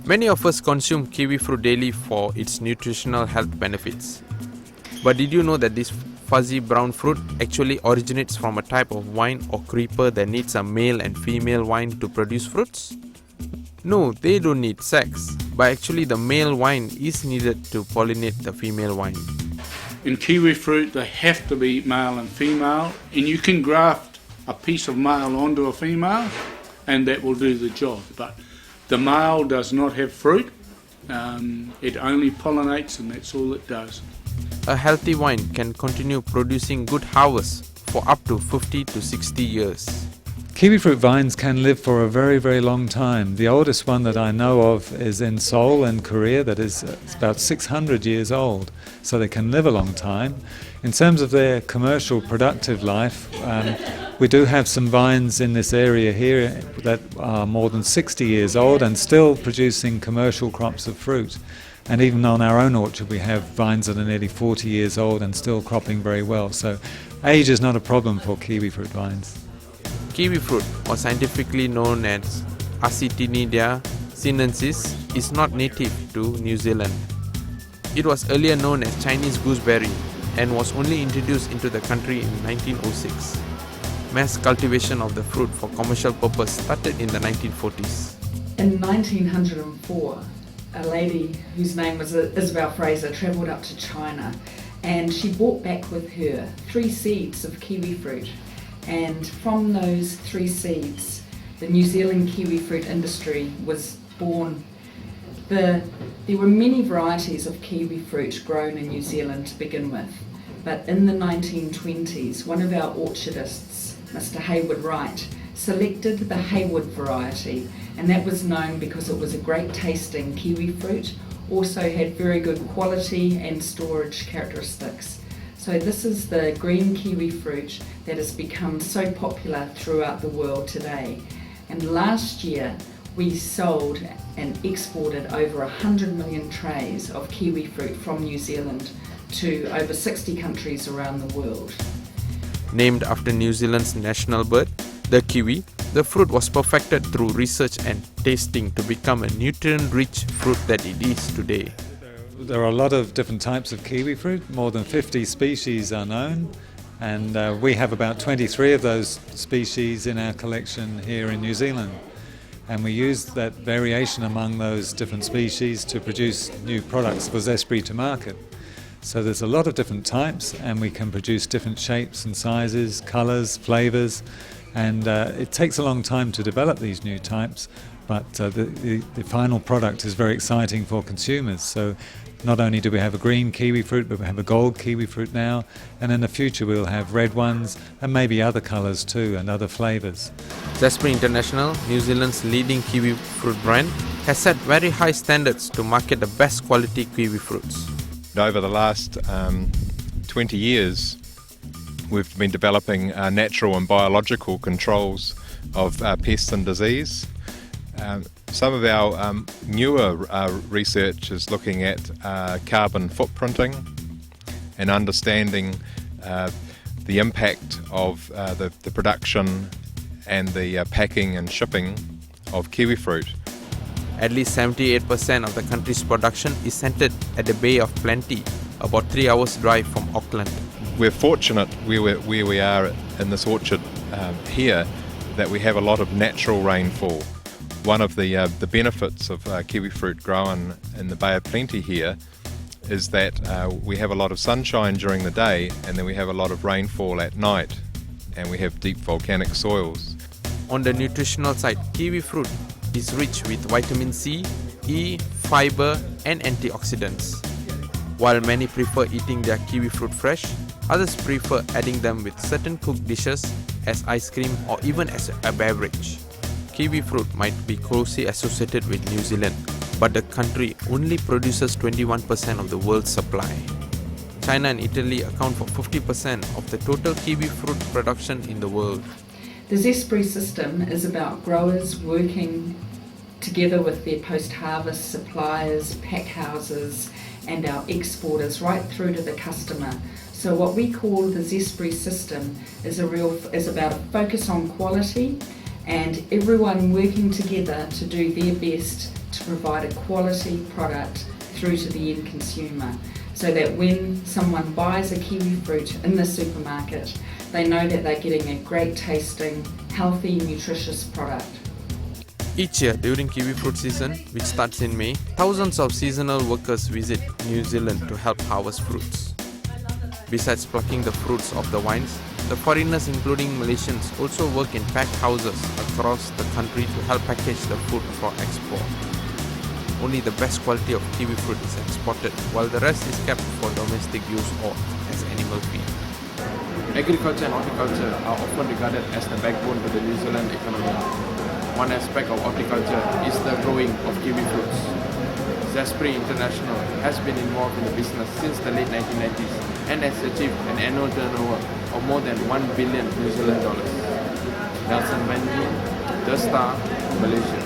Many of us consume kiwi fruit daily for its nutritional health benefits. But did you know that this fuzzy brown fruit actually originates from a type of vine or creeper that needs a male and female vine to produce fruits? No, they don't need sex, but actually the male vine is needed to pollinate the female vine. In kiwi fruit, they have to be male and female, and you can graft a piece of male onto a female, and that will do the job. But the male does not have fruit, it only pollinates, and that's all it does. A healthy vine can continue producing good harvests for up to 50 to 60 years. Kiwi fruit vines can live for a very, very long time. The oldest one that I know of is in Seoul in Korea, that is it's about 600 years old, so they can live a long time. In terms of their commercial productive life, we do have some vines in this area here that are more than 60 years old and still producing commercial crops of fruit. And even on our own orchard we have vines that are nearly 40 years old and still cropping very well. So age is not a problem for kiwi fruit vines. Kiwi fruit, or scientifically known as Acetinidia sinensis, is not native to New Zealand. It was earlier known as Chinese gooseberry and was only introduced into the country in 1906. Mass cultivation of the fruit for commercial purpose started in the 1940s. In 1904, a lady whose name was Isabel Fraser travelled up to China, and she brought back with her 3 seeds of kiwi fruit. And from those 3 seeds, the New Zealand kiwi fruit industry was born. There were many varieties of kiwi fruit grown in New Zealand to begin with, but in the 1920s, one of our orchardists, Mr. Hayward Wright, selected the Hayward variety, and that was known because it was a great tasting kiwi fruit, also had very good quality and storage characteristics. So this is the green kiwi fruit that has become so popular throughout the world today. And last year we sold and exported over 100 million trays of kiwi fruit from New Zealand to over 60 countries around the world. Named after New Zealand's national bird, the kiwi, the fruit was perfected through research and tasting to become a nutrient-rich fruit that it is today. There are a lot of different types of kiwi fruit. More than 50 species are known, and we have about 23 of those species in our collection here in New Zealand. And we use that variation among those different species to produce new products for Zespri to market. So there's a lot of different types, and we can produce different shapes and sizes, colours, flavours, and it takes a long time to develop these new types, but the final product is very exciting for consumers. So not only do we have a green kiwi fruit, but we have a gold kiwi fruit now, and in the future we'll have red ones and maybe other colours too and other flavours. Zespri International, New Zealand's leading kiwi fruit brand, has set very high standards to market the best quality kiwi fruits. Over the last 20 years, we've been developing natural and biological controls of pests and disease. Some of our newer research is looking at carbon footprinting and understanding the impact of the production and the packing and shipping of kiwi fruit. At least 78% of the country's production is centred at the Bay of Plenty, about 3 hours drive from Auckland. We're fortunate where we are in this orchard here that we have a lot of natural rainfall. One of the benefits of kiwi fruit grown in the Bay of Plenty here is that we have a lot of sunshine during the day, and then we have a lot of rainfall at night, and we have deep volcanic soils. On the nutritional side, kiwi fruit is rich with vitamin C, E, fibre and antioxidants. While many prefer eating their kiwi fruit fresh, others prefer adding them with certain cooked dishes, as ice cream or even as a beverage. Kiwi fruit might be closely associated with New Zealand, but the country only produces 21% of the world's supply. China and Italy account for 50% of the total kiwi fruit production in the world. The Zespri system is about growers working together with their post-harvest suppliers, pack houses and our exporters right through to the customer. So what we call the Zespri system is about a focus on quality and everyone working together to do their best to provide a quality product through to the end consumer, so that when someone buys a kiwi fruit in the supermarket, they know that they're getting a great tasting, healthy, nutritious product. Each year during kiwi fruit season, which starts in May, thousands of seasonal workers visit New Zealand to help harvest fruits. Besides plucking the fruits of the vines, the foreigners including Malaysians also work in pack houses across the country to help package the fruit for export. Only the best quality of kiwi fruit is exported, while the rest is kept for domestic use or as animal feed. Agriculture and horticulture are often regarded as the backbone to the New Zealand economy. One aspect of horticulture is the growing of kiwi fruits. Zespri International has been involved in the business since the late 1990s and has achieved an annual turnover of more than $1 billion. Nelson Mandy, The Star, Malaysia.